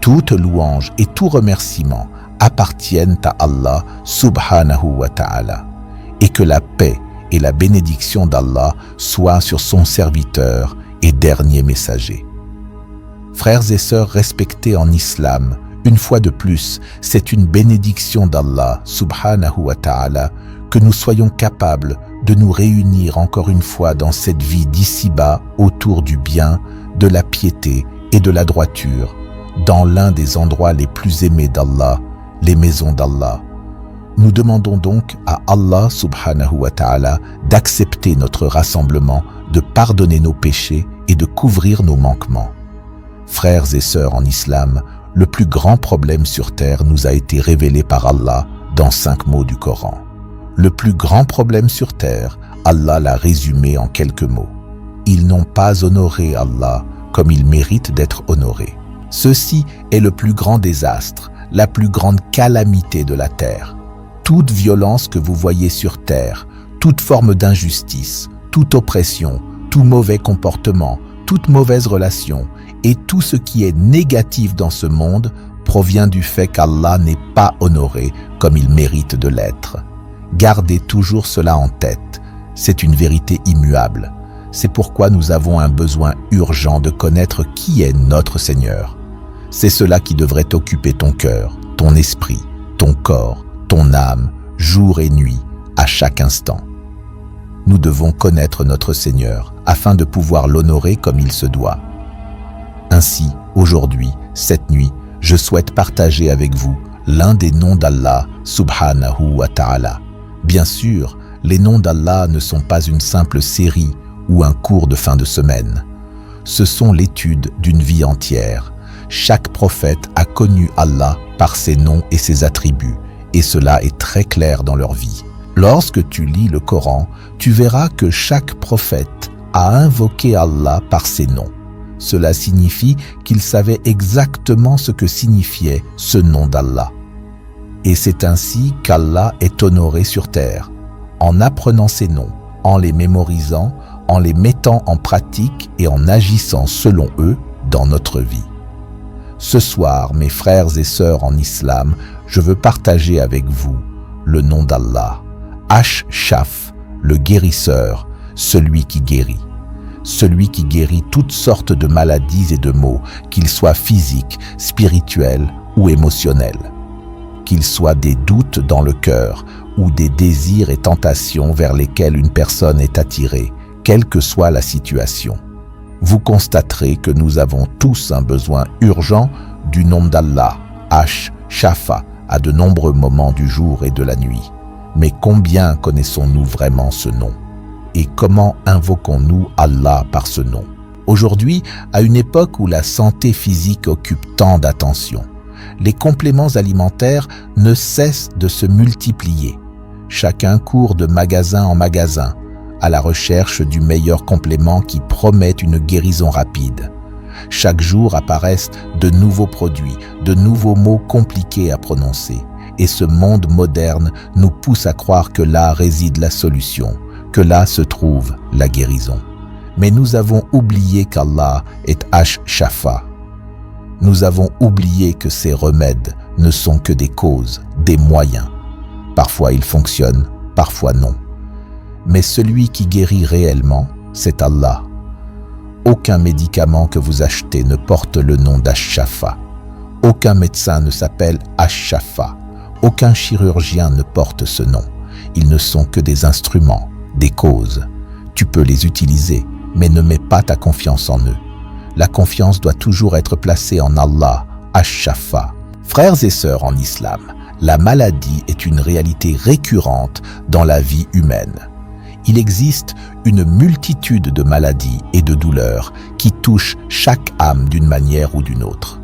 Toute louange et tout remerciement appartiennent à Allah subhanahu wa ta'ala, et que la paix et la bénédiction d'Allah soient sur son serviteur et dernier messager. Frères et sœurs respectés en islam, une fois de plus, c'est une bénédiction d'Allah subhanahu wa ta'ala que nous soyons capables de nous réunir encore une fois dans cette vie d'ici-bas autour du bien, de la piété et de la droiture, dans l'un des endroits les plus aimés d'Allah, les maisons d'Allah. Nous demandons donc à Allah subhanahu wa ta'ala d'accepter notre rassemblement, de pardonner nos péchés et de couvrir nos manquements. Frères et sœurs en islam, le plus grand problème sur terre nous a été révélé par Allah dans 5 mots du Coran. Le plus grand problème sur terre, Allah l'a résumé en quelques mots. Ils n'ont pas honoré Allah comme il mérite d'être honoré. Ceci est le plus grand désastre, la plus grande calamité de la terre. Toute violence que vous voyez sur terre, toute forme d'injustice, toute oppression, tout mauvais comportement, toute mauvaise relation et tout ce qui est négatif dans ce monde provient du fait qu'Allah n'est pas honoré comme il mérite de l'être. Gardez toujours cela en tête, c'est une vérité immuable. C'est pourquoi nous avons un besoin urgent de connaître qui est notre Seigneur. C'est cela qui devrait occuper ton cœur, ton esprit, ton corps, ton âme, jour et nuit, à chaque instant. Nous devons connaître notre Seigneur afin de pouvoir l'honorer comme il se doit. Ainsi, aujourd'hui, cette nuit, je souhaite partager avec vous l'un des noms d'Allah subhanahu wa ta'ala. Bien sûr, les noms d'Allah ne sont pas une simple série ou un cours de fin de semaine. Ce sont l'étude d'une vie entière. Chaque prophète a connu Allah par ses noms et ses attributs, et cela est très clair dans leur vie. Lorsque tu lis le Coran, tu verras que chaque prophète a invoqué Allah par ses noms. Cela signifie qu'il savait exactement ce que signifiait ce nom d'Allah. Et c'est ainsi qu'Allah est honoré sur terre, en apprenant ses noms, en les mémorisant, en les mettant en pratique et en agissant selon eux dans notre vie. Ce soir, mes frères et sœurs en islam, je veux partager avec vous le nom d'Allah, Ash-Shaf, le guérisseur, celui qui guérit. Celui qui guérit toutes sortes de maladies et de maux, qu'ils soient physiques, spirituels ou émotionnels. Qu'ils soient des doutes dans le cœur ou des désirs et tentations vers lesquels une personne est attirée, quelle que soit la situation. Vous constaterez que nous avons tous un besoin urgent du nom d'Allah, Ash-Shafa, à de nombreux moments du jour et de la nuit. Mais combien connaissons-nous vraiment ce nom? Et comment invoquons-nous Allah par ce nom? Aujourd'hui, à une époque où la santé physique occupe tant d'attention, les compléments alimentaires ne cessent de se multiplier. Chacun court de magasin en magasin, à la recherche du meilleur complément qui promet une guérison rapide. Chaque jour apparaissent de nouveaux produits, de nouveaux mots compliqués à prononcer. Et ce monde moderne nous pousse à croire que là réside la solution, que là se trouve la guérison. Mais nous avons oublié qu'Allah est Ash-Shafa. Nous avons oublié que ces remèdes ne sont que des causes, des moyens. Parfois ils fonctionnent, parfois non. Mais celui qui guérit réellement, c'est Allah. Aucun médicament que vous achetez ne porte le nom d'Ash-Shafa. Aucun médecin ne s'appelle Ash-Shafa. Aucun chirurgien ne porte ce nom. Ils ne sont que des instruments, des causes. Tu peux les utiliser, mais ne mets pas ta confiance en eux. La confiance doit toujours être placée en Allah, Ash-Shafa. Frères et sœurs en islam, la maladie est une réalité récurrente dans la vie humaine. Il existe une multitude de maladies et de douleurs qui touchent chaque âme d'une manière ou d'une autre.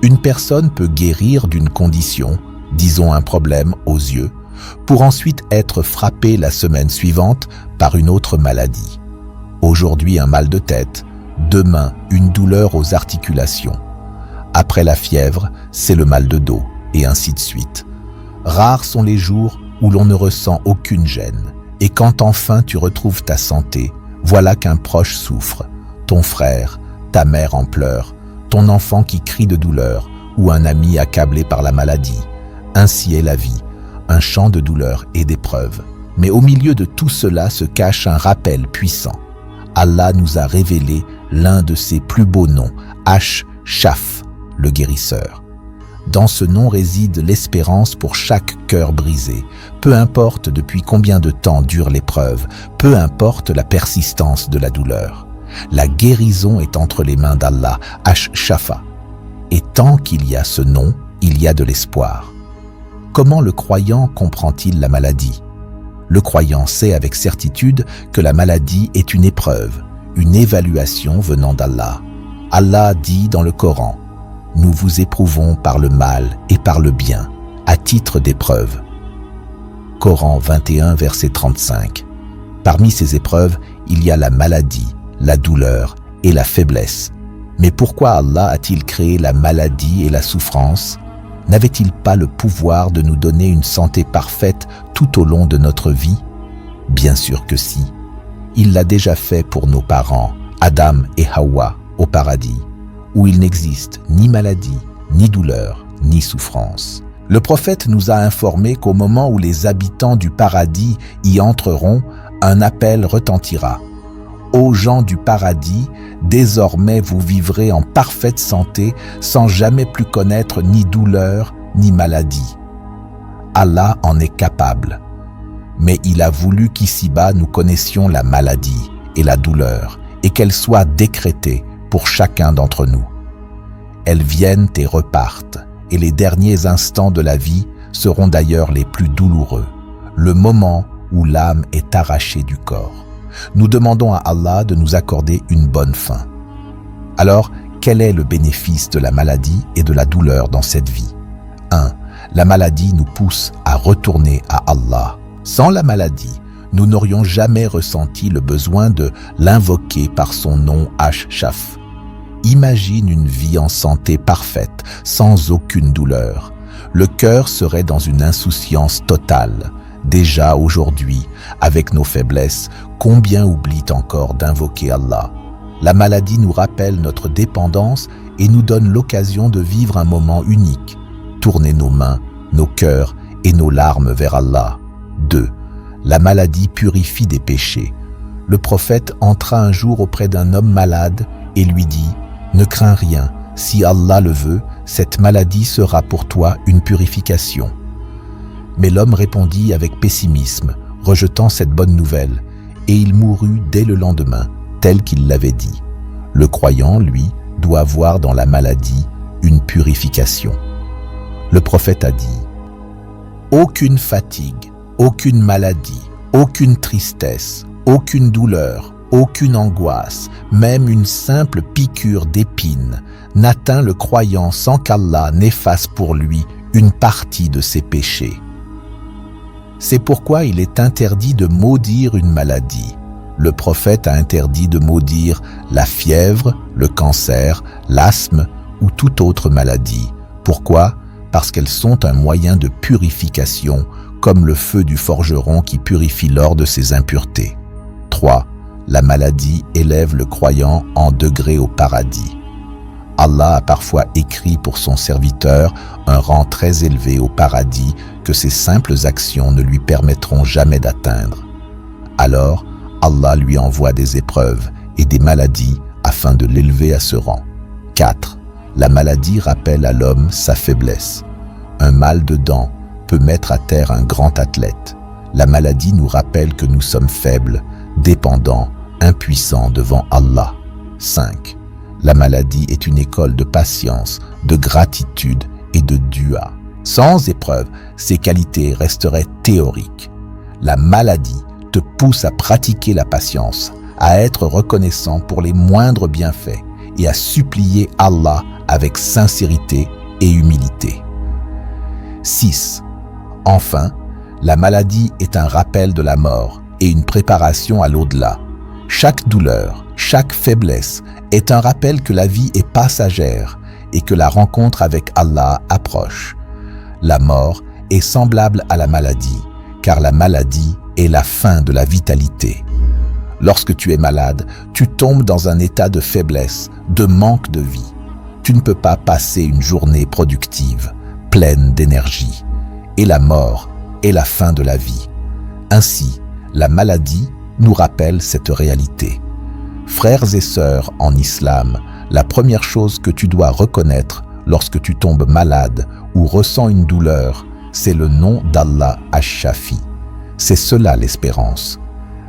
Une personne peut guérir d'une condition, disons un problème aux yeux, pour ensuite être frappée la semaine suivante par une autre maladie. Aujourd'hui un mal de tête, demain une douleur aux articulations. Après la fièvre, c'est le mal de dos, et ainsi de suite. Rares sont les jours où l'on ne ressent aucune gêne. Et quand enfin tu retrouves ta santé, voilà qu'un proche souffre, ton frère, ta mère en pleurs, ton enfant qui crie de douleur, ou un ami accablé par la maladie. Ainsi est la vie, un champ de douleur et d'épreuves. Mais au milieu de tout cela se cache un rappel puissant. Allah nous a révélé l'un de ses plus beaux noms, Ash-Shaf, le guérisseur. Dans ce nom réside l'espérance pour chaque cœur brisé. Peu importe depuis combien de temps dure l'épreuve, peu importe la persistance de la douleur. La guérison est entre les mains d'Allah, Ash-Shafa. Et tant qu'il y a ce nom, il y a de l'espoir. Comment le croyant comprend-il la maladie ? Le croyant sait avec certitude que la maladie est une épreuve, une évaluation venant d'Allah. Allah dit dans le Coran: « Nous vous éprouvons par le mal et par le bien, à titre d'épreuve. » Coran 21, verset 35. Parmi ces épreuves, il y a la maladie, la douleur et la faiblesse. Mais pourquoi Allah a-t-il créé la maladie et la souffrance ? N'avait-il pas le pouvoir de nous donner une santé parfaite tout au long de notre vie ? Bien sûr que si. Il l'a déjà fait pour nos parents, Adam et Hawa, au paradis, où il n'existe ni maladie, ni douleur, ni souffrance. Le prophète nous a informé qu'au moment où les habitants du paradis y entreront, un appel retentira. Ô gens du paradis, désormais vous vivrez en parfaite santé sans jamais plus connaître ni douleur ni maladie. Allah en est capable. Mais il a voulu qu'ici-bas nous connaissions la maladie et la douleur et qu'elles soient décrétées pour chacun d'entre nous. Elles viennent et repartent, et les derniers instants de la vie seront d'ailleurs les plus douloureux, le moment où l'âme est arrachée du corps. Nous demandons à Allah de nous accorder une bonne fin. Alors, quel est le bénéfice de la maladie et de la douleur dans cette vie ? 1. La maladie nous pousse à retourner à Allah. Sans la maladie, nous n'aurions jamais ressenti le besoin de l'invoquer par son nom Ash-Shaf. Imagine une vie en santé parfaite, sans aucune douleur. Le cœur serait dans une insouciance totale. Déjà aujourd'hui, avec nos faiblesses, combien oublient encore d'invoquer Allah ? La maladie nous rappelle notre dépendance et nous donne l'occasion de vivre un moment unique. Tourner nos mains, nos cœurs et nos larmes vers Allah. 2. La maladie purifie des péchés. Le prophète entra un jour auprès d'un homme malade et lui dit « Ne crains rien, si Allah le veut, cette maladie sera pour toi une purification. » Mais l'homme répondit avec pessimisme, rejetant cette bonne nouvelle, et il mourut dès le lendemain, tel qu'il l'avait dit. Le croyant, lui, doit voir dans la maladie une purification. Le prophète a dit « Aucune fatigue, aucune maladie, aucune tristesse, aucune douleur, aucune angoisse, même une simple piqûre d'épine, n'atteint le croyant sans qu'Allah n'efface pour lui une partie de ses péchés. » C'est pourquoi il est interdit de maudire une maladie. Le prophète a interdit de maudire la fièvre, le cancer, l'asthme ou toute autre maladie. Pourquoi ? Parce qu'elles sont un moyen de purification, comme le feu du forgeron qui purifie l'or de ses impuretés. 3. La maladie élève le croyant en degré au paradis. Allah a parfois écrit pour son serviteur un rang très élevé au paradis que ses simples actions ne lui permettront jamais d'atteindre. Alors, Allah lui envoie des épreuves et des maladies afin de l'élever à ce rang. 4. La maladie rappelle à l'homme sa faiblesse. Un mal de dents peut mettre à terre un grand athlète. La maladie nous rappelle que nous sommes faibles, dépendants, impuissants devant Allah. 5. La maladie est une école de patience, de gratitude et de dua. Sans épreuve, ces qualités resteraient théoriques. La maladie te pousse à pratiquer la patience, à être reconnaissant pour les moindres bienfaits et à supplier Allah avec sincérité et humilité. 6. Enfin, la maladie est un rappel de la mort et une préparation à l'au-delà. Chaque douleur, chaque faiblesse est un rappel que la vie est passagère et que la rencontre avec Allah approche. La mort est semblable à la maladie, car la maladie est la fin de la vitalité. Lorsque tu es malade, tu tombes dans un état de faiblesse, de manque de vie. Tu ne peux pas passer une journée productive, pleine d'énergie, et la mort est la fin de la vie. Ainsi, la maladie nous rappelle cette réalité. Frères et sœurs en islam, la première chose que tu dois reconnaître lorsque tu tombes malade ou ressens une douleur, c'est le nom d'Allah Ash-Shafi. C'est cela l'espérance.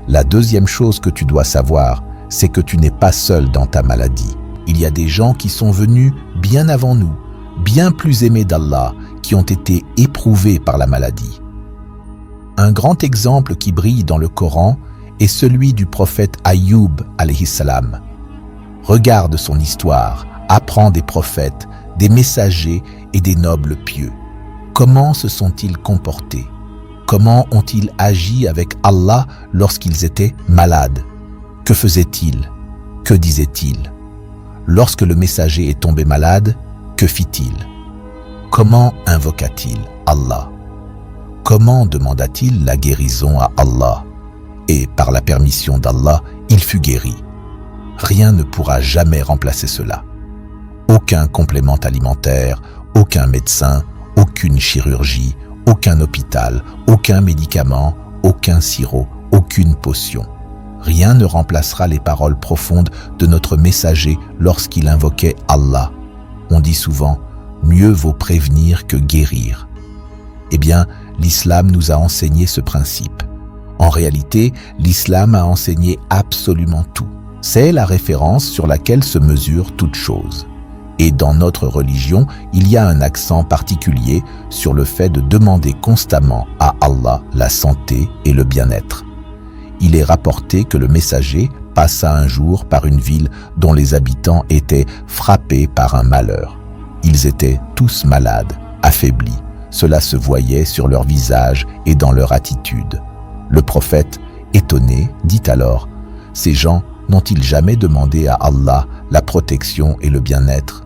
La deuxième chose que tu dois savoir, c'est que tu n'es pas seul dans ta maladie. Il y a des gens qui sont venus bien avant nous, bien plus aimés d'Allah, qui ont été éprouvés par la maladie. Un grand exemple qui brille dans le Coran est celui du prophète Ayoub alayhi salam. Regarde son histoire, apprends des prophètes, des messagers et des nobles pieux. Comment se sont-ils comportés? Comment ont-ils agi avec Allah lorsqu'ils étaient malades? Que faisaient-ils? Que disaient-ils? Lorsque le messager est tombé malade, que fit-il? Comment invoqua-t-il Allah? Comment demanda-t-il la guérison à Allah? Et par la permission d'Allah, il fut guéri. Rien ne pourra jamais remplacer cela. Aucun complément alimentaire, aucun médecin, aucune chirurgie, aucun hôpital, aucun médicament, aucun sirop, aucune potion. Rien ne remplacera les paroles profondes de notre messager lorsqu'il invoquait Allah. On dit souvent « mieux vaut prévenir que guérir ». Eh bien, l'islam nous a enseigné ce principe. En réalité, l'islam a enseigné absolument tout. C'est la référence sur laquelle se mesure toute chose. Et dans notre religion, il y a un accent particulier sur le fait de demander constamment à Allah la santé et le bien-être. Il est rapporté que le messager passa un jour par une ville dont les habitants étaient frappés par un malheur. Ils étaient tous malades, affaiblis. Cela se voyait sur leur visage et dans leur attitude. Le prophète, étonné, dit alors « Ces gens n'ont-ils jamais demandé à Allah la protection et le bien-être »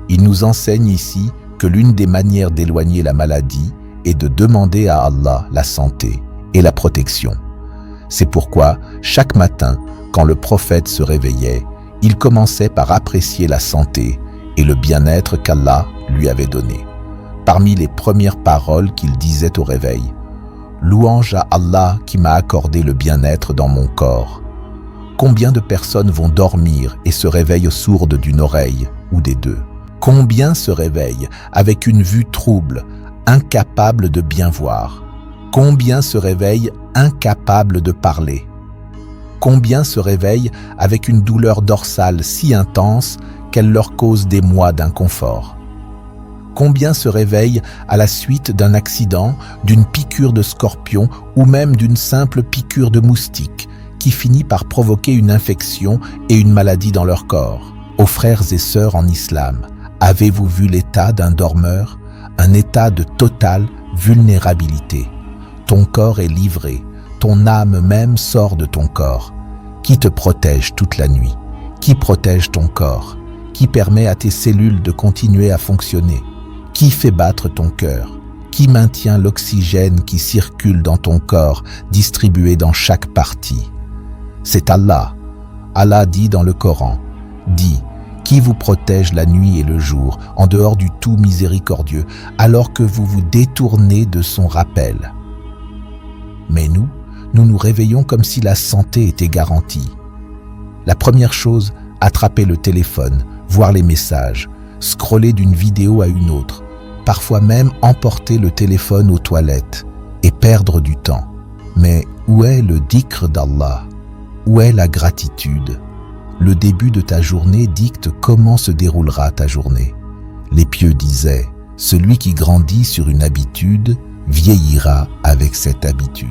Il nous enseigne ici que l'une des manières d'éloigner la maladie est de demander à Allah la santé et la protection. C'est pourquoi, chaque matin, quand le prophète se réveillait, il commençait par apprécier la santé et le bien-être qu'Allah lui avait donné. Parmi les premières paroles qu'il disait au réveil, « Louange à Allah qui m'a accordé le bien-être dans mon corps. » Combien de personnes vont dormir et se réveillent sourdes d'une oreille ou des deux? Combien se réveillent avec une vue trouble, incapables de bien voir? Combien se réveillent incapables de parler? Combien se réveillent avec une douleur dorsale si intense qu'elle leur cause des mois d'inconfort? Combien se réveillent à la suite d'un accident, d'une piqûre de scorpion ou même d'une simple piqûre de moustique qui finit par provoquer une infection et une maladie dans leur corps? Ô frères et sœurs en islam, avez-vous vu l'état d'un dormeur, un état de totale vulnérabilité? Ton corps est livré, ton âme même sort de ton corps. Qui te protège toute la nuit? Qui protège ton corps? Qui permet à tes cellules de continuer à fonctionner? Qui fait battre ton cœur? Qui maintient l'oxygène qui circule dans ton corps, distribué dans chaque partie? C'est Allah. Allah dit dans le Coran, dit, qui vous protège la nuit et le jour, en dehors du tout miséricordieux, alors que vous vous détournez de son rappel. Mais nous nous réveillons comme si la santé était garantie. La première chose, attraper le téléphone, voir les messages, scroller d'une vidéo à une autre, parfois même emporter le téléphone aux toilettes et perdre du temps. Mais où est le dhikr d'Allah? Où est la gratitude? Le début de ta journée dicte comment se déroulera ta journée. Les pieux disaient, celui qui grandit sur une habitude vieillira avec cette habitude.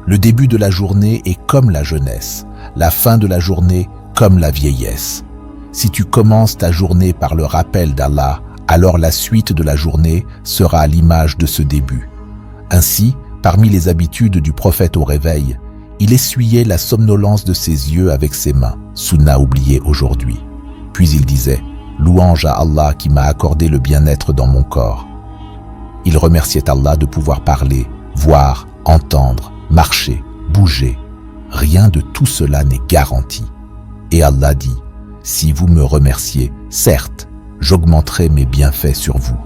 Le début de la journée est comme la jeunesse, la fin de la journée comme la vieillesse. Si tu commences ta journée par le rappel d'Allah, alors la suite de la journée sera à l'image de ce début. Ainsi, parmi les habitudes du prophète au réveil, il essuyait la somnolence de ses yeux avec ses mains, sunna oubliée aujourd'hui. Puis il disait « Louange à Allah qui m'a accordé le bien-être dans mon corps ». Il remerciait Allah de pouvoir parler, voir, entendre, marcher, bouger. Rien de tout cela n'est garanti. Et Allah dit « Si vous me remerciez, certes, j'augmenterai mes bienfaits sur vous.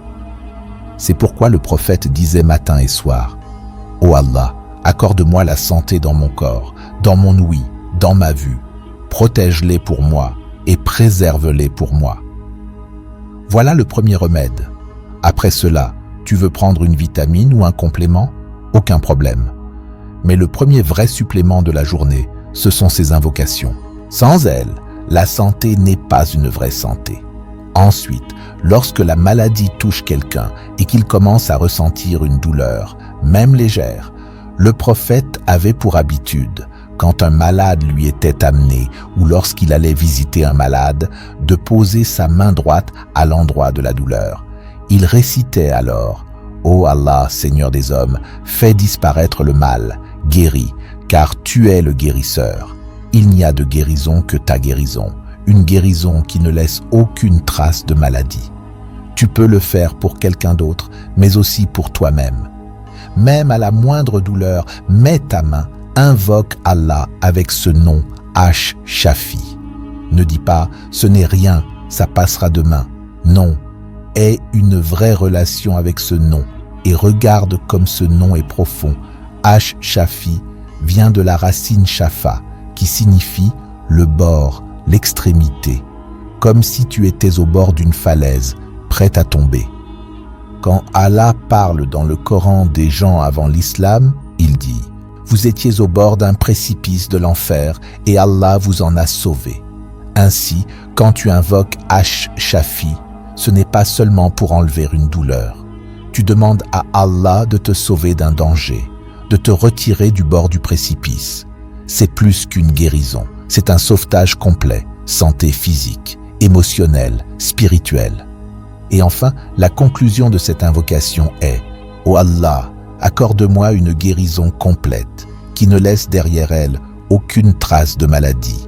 C'est pourquoi le prophète disait matin et soir, « Ô Allah, accorde-moi la santé dans mon corps, dans mon ouïe, dans ma vue. Protège-les pour moi et préserve-les pour moi. » Voilà le premier remède. Après cela, tu veux prendre une vitamine ou un complément? Aucun problème. Mais le premier vrai supplément de la journée, ce sont ces invocations. Sans elles, la santé n'est pas une vraie santé. Ensuite, lorsque la maladie touche quelqu'un et qu'il commence à ressentir une douleur, même légère, le prophète avait pour habitude, quand un malade lui était amené ou lorsqu'il allait visiter un malade, de poser sa main droite à l'endroit de la douleur. Il récitait alors « Ô Allah, Seigneur des hommes, fais disparaître le mal, guéris, car tu es le guérisseur. Il n'y a de guérison que ta guérison, une guérison qui ne laisse aucune trace de maladie. Tu peux le faire pour quelqu'un d'autre, mais aussi pour toi-même. Même à la moindre douleur, mets ta main, invoque Allah avec ce nom Ash-Shafi. Ne dis pas « ce n'est rien, ça passera demain ». Non, aie une vraie relation avec ce nom et regarde comme ce nom est profond. Ash-Shafi vient de la racine Shafa, qui signifie le bord, l'extrémité, comme si tu étais au bord d'une falaise, prête à tomber. Quand Allah parle dans le Coran des gens avant l'islam, il dit « Vous étiez au bord d'un précipice de l'enfer et Allah vous en a sauvé. » Ainsi, quand tu invoques Ash-Shafi, ce n'est pas seulement pour enlever une douleur. Tu demandes à Allah de te sauver d'un danger, de te retirer du bord du précipice. C'est plus qu'une guérison, c'est un sauvetage complet, santé physique, émotionnelle, spirituelle. Et enfin, la conclusion de cette invocation est « Ô Allah, accorde-moi une guérison complète, qui ne laisse derrière elle aucune trace de maladie. »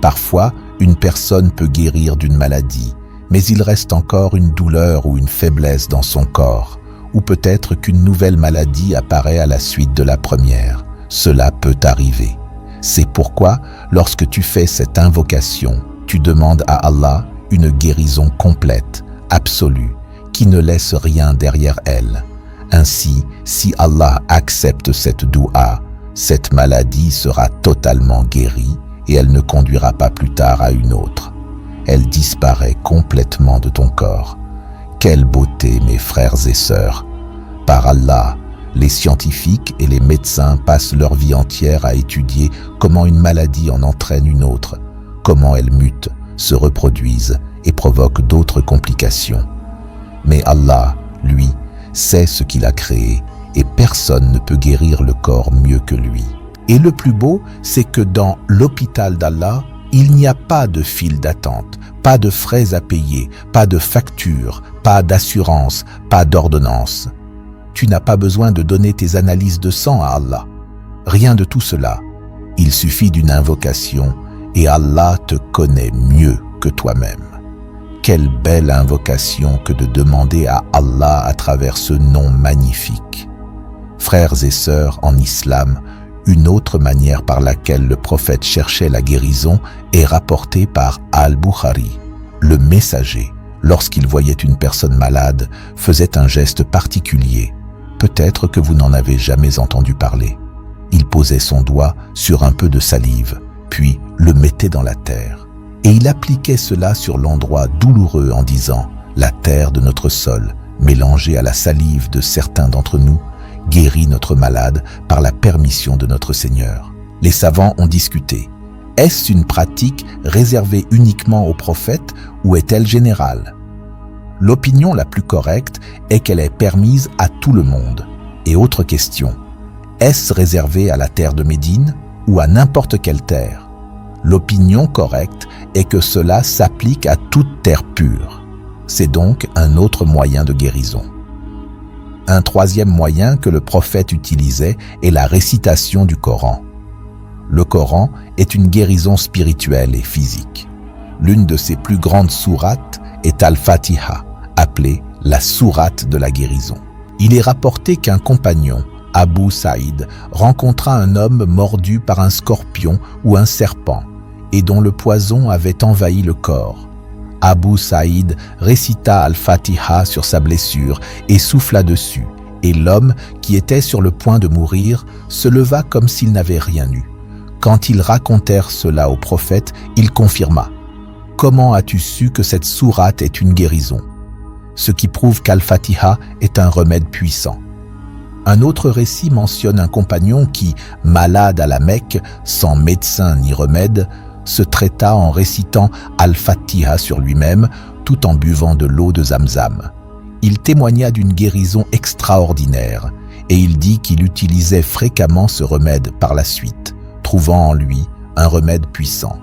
Parfois, une personne peut guérir d'une maladie, mais il reste encore une douleur ou une faiblesse dans son corps, ou peut-être qu'une nouvelle maladie apparaît à la suite de la première. Cela peut arriver. C'est pourquoi, lorsque tu fais cette invocation, tu demandes à Allah une guérison complète, absolue, qui ne laisse rien derrière elle. Ainsi, si Allah accepte cette doua, cette maladie sera totalement guérie et elle ne conduira pas plus tard à une autre. Elle disparaît complètement de ton corps. Quelle beauté, mes frères et sœurs! Par Allah, les scientifiques et les médecins passent leur vie entière à étudier comment une maladie en entraîne une autre, comment elles mutent, se reproduisent et provoquent d'autres complications. Mais Allah, lui, sait ce qu'il a créé et personne ne peut guérir le corps mieux que lui. Et le plus beau, c'est que dans l'hôpital d'Allah, il n'y a pas de file d'attente, pas de frais à payer, pas de facture, pas d'assurance, pas d'ordonnance. Tu n'as pas besoin de donner tes analyses de sang à Allah. Rien de tout cela. Il suffit d'une invocation et Allah te connaît mieux que toi-même. Quelle belle invocation que de demander à Allah à travers ce nom magnifique. Frères et sœurs en islam, une autre manière par laquelle le prophète cherchait la guérison est rapportée par Al-Bukhari. Le messager, lorsqu'il voyait une personne malade, faisait un geste particulier. Peut-être que vous n'en avez jamais entendu parler. Il posait son doigt sur un peu de salive, puis le mettait dans la terre. Et il appliquait cela sur l'endroit douloureux en disant « La terre de notre sol, mélangée à la salive de certains d'entre nous, guérit notre malade par la permission de notre Seigneur. » Les savants ont discuté. Est-ce une pratique réservée uniquement aux prophètes ou est-elle générale? L'opinion la plus correcte est qu'elle est permise à tout le monde. Et autre question, est-ce réservé à la terre de Médine ou à n'importe quelle terre? L'opinion correcte est que cela s'applique à toute terre pure. C'est donc un autre moyen de guérison. Un troisième moyen que le prophète utilisait est la récitation du Coran. Le Coran est une guérison spirituelle et physique. L'une de ses plus grandes sourates est Al-Fatiha, appelée la sourate de la guérison. Il est rapporté qu'un compagnon, Abu Saïd, rencontra un homme mordu par un scorpion ou un serpent et dont le poison avait envahi le corps. Abu Saïd récita Al-Fatiha sur sa blessure et souffla dessus, et l'homme, qui était sur le point de mourir, se leva comme s'il n'avait rien eu. Quand ils racontèrent cela au prophète, il confirma « Comment as-tu su que cette sourate est une guérison ?» Ce qui prouve qu'Al-Fatiha est un remède puissant. Un autre récit mentionne un compagnon qui, malade à la Mecque, sans médecin ni remède, se traita en récitant Al-Fatiha sur lui-même tout en buvant de l'eau de Zamzam. Il témoigna d'une guérison extraordinaire et il dit qu'il utilisait fréquemment ce remède par la suite, trouvant en lui un remède puissant.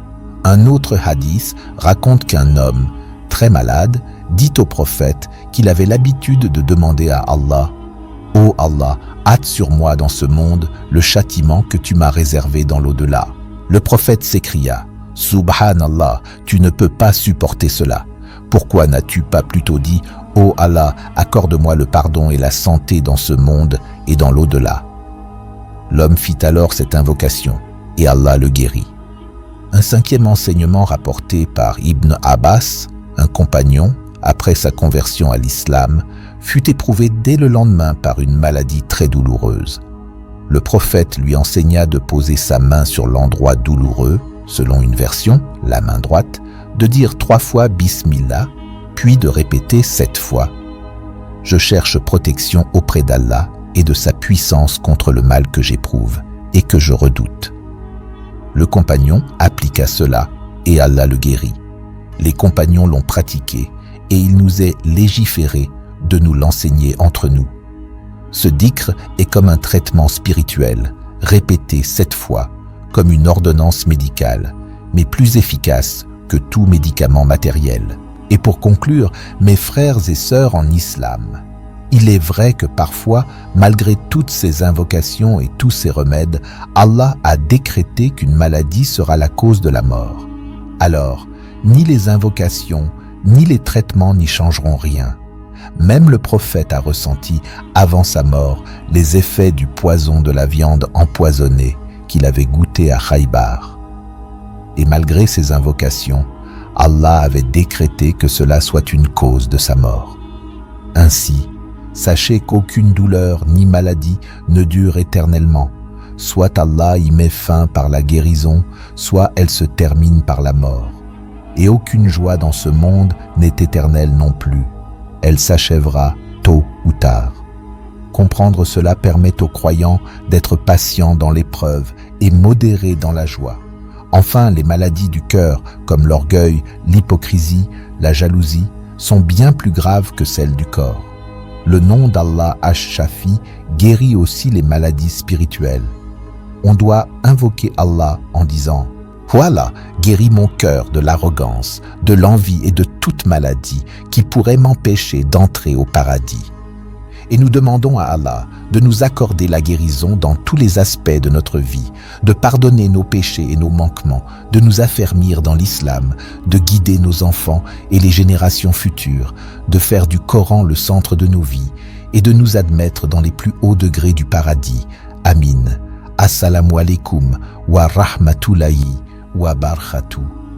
Un autre hadith raconte qu'un homme, très malade, dit au prophète qu'il avait l'habitude de demander à Allah « Ô Allah, hâte sur moi dans ce monde le châtiment que tu m'as réservé dans l'au-delà. » Le prophète s'écria « Subhanallah, tu ne peux pas supporter cela. Pourquoi n'as-tu pas plutôt dit « Ô Allah, accorde-moi le pardon et la santé dans ce monde et dans l'au-delà » L'homme fit alors cette invocation et Allah le guérit. Un cinquième enseignement rapporté par Ibn Abbas, un compagnon, après sa conversion à l'islam, fut éprouvé dès le lendemain par une maladie très douloureuse. Le prophète lui enseigna de poser sa main sur l'endroit douloureux, selon une version, la main droite, de dire 3 fois Bismillah, puis de répéter 7 fois « Je cherche protection auprès d'Allah et de sa puissance contre le mal que j'éprouve et que je redoute. » Le compagnon appliqua cela et Allah le guérit. Les compagnons l'ont pratiqué et il nous est légiféré de nous l'enseigner entre nous. Ce dhikr est comme un traitement spirituel, répété 7 fois, comme une ordonnance médicale, mais plus efficace que tout médicament matériel. Et pour conclure, mes frères et sœurs en islam, il est vrai que parfois, malgré toutes ces invocations et tous ces remèdes, Allah a décrété qu'une maladie sera la cause de la mort. Alors, ni les invocations, ni les traitements n'y changeront rien. Même le prophète a ressenti, avant sa mort, les effets du poison de la viande empoisonnée qu'il avait goûté à Khaybar. Et malgré ces invocations, Allah avait décrété que cela soit une cause de sa mort. Ainsi, sachez qu'aucune douleur ni maladie ne dure éternellement. Soit Allah y met fin par la guérison, soit elle se termine par la mort. Et aucune joie dans ce monde n'est éternelle non plus. Elle s'achèvera tôt ou tard. Comprendre cela permet aux croyants d'être patients dans l'épreuve et modérés dans la joie. Enfin, les maladies du cœur, comme l'orgueil, l'hypocrisie, la jalousie, sont bien plus graves que celles du corps. Le nom d'Allah Ash-Shafi guérit aussi les maladies spirituelles. On doit invoquer Allah en disant « Voilà, guéris mon cœur de l'arrogance, de l'envie et de toute maladie qui pourrait m'empêcher d'entrer au paradis. » Et nous demandons à Allah de nous accorder la guérison dans tous les aspects de notre vie, de pardonner nos péchés et nos manquements, de nous affermir dans l'islam, de guider nos enfants et les générations futures, de faire du Coran le centre de nos vies et de nous admettre dans les plus hauts degrés du paradis. Amin. Assalamu alaikum wa rahmatullahi wa barakatuh.